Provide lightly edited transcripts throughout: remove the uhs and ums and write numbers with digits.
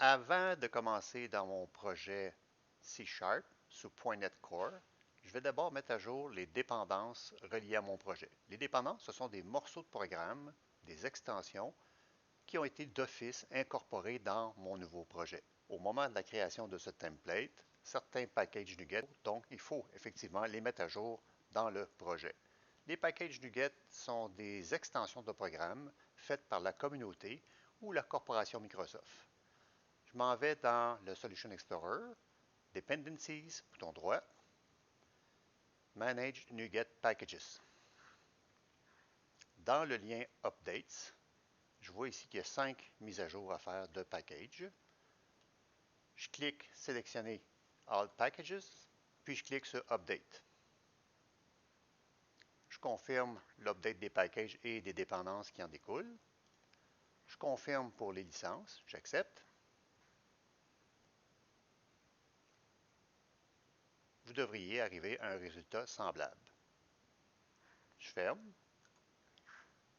Avant de commencer dans mon projet C# sous .NET Core, je vais d'abord mettre à jour les dépendances reliées à mon projet. Les dépendances, ce sont des morceaux de programme, des extensions qui ont été d'office incorporés dans mon nouveau projet. Au moment de la création de ce template, certains packages NuGet, donc il faut effectivement les mettre à jour dans le projet. Les packages NuGet sont des extensions de programme faites par la communauté ou la corporation Microsoft. Je m'en vais dans le Solution Explorer, Dependencies, bouton droit, Manage NuGet Packages. Dans le lien Updates, je vois ici qu'il y a 5 mises à jour à faire de package. Je clique Sélectionner All Packages, puis je clique sur Update. Je confirme l'update des packages et des dépendances qui en découlent. Je confirme pour les licences, j'accepte. Vous devriez arriver à un résultat semblable. Je ferme.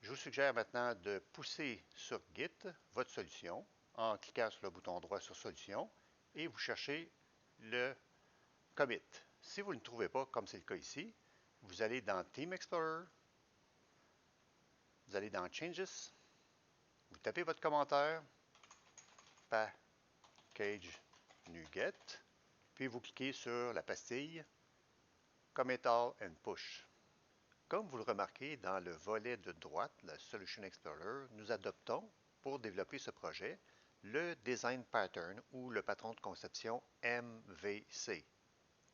Je vous suggère maintenant de pousser sur Git votre solution en cliquant sur le bouton droit sur Solution et vous cherchez le commit. Si vous ne le trouvez pas, comme c'est le cas ici, vous allez dans Team Explorer, vous allez dans Changes, vous tapez votre commentaire, Package NuGet, puis vous cliquez sur la pastille Commit All and Push. Comme vous le remarquez dans le volet de droite, la Solution Explorer, nous adoptons, pour développer ce projet, le Design Pattern ou le patron de conception MVC.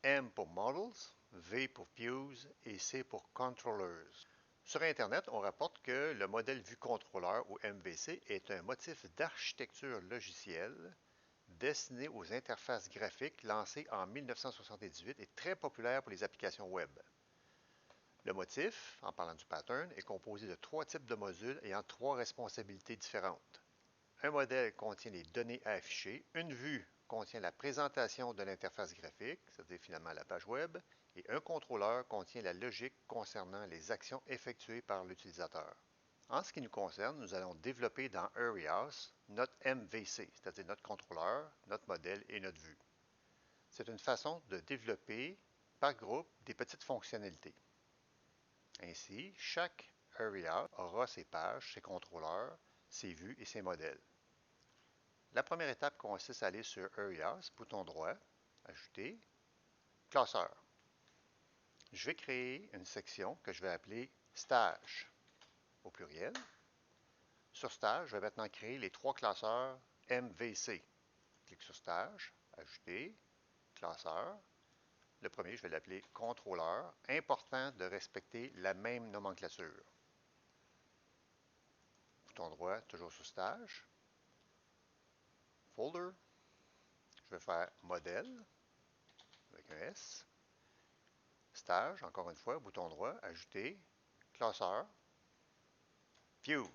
M pour Models, V pour Views et C pour Controllers. Sur Internet, on rapporte que le modèle vue contrôleur ou MVC est un motif d'architecture logicielle destiné aux interfaces graphiques lancé en 1978 et très populaire pour les applications web. Le motif, en parlant du pattern, est composé de 3 types de modules ayant 3 responsabilités différentes. Un modèle contient les données à afficher, une vue contient la présentation de l'interface graphique, c'est-à-dire finalement la page web, et un contrôleur contient la logique concernant les actions effectuées par l'utilisateur. En ce qui nous concerne, nous allons développer dans Areas notre MVC, c'est-à-dire notre contrôleur, notre modèle et notre vue. C'est une façon de développer par groupe des petites fonctionnalités. Ainsi, chaque area aura ses pages, ses contrôleurs, ses vues et ses modèles. La première étape consiste à aller sur Areas, bouton droit, Ajouter, classeur. Je vais créer une section que je vais appeler Stage au pluriel. Sur Stage, je vais maintenant créer les 3 classeurs MVC. Clique sur Stage, Ajouter, classeur. Le premier, je vais l'appeler contrôleur. Important de respecter la même nomenclature. Bouton droit, toujours sur Stage. Folder. Je vais faire modèle avec un S. Stage, encore une fois, bouton droit, ajouter, classeur, views.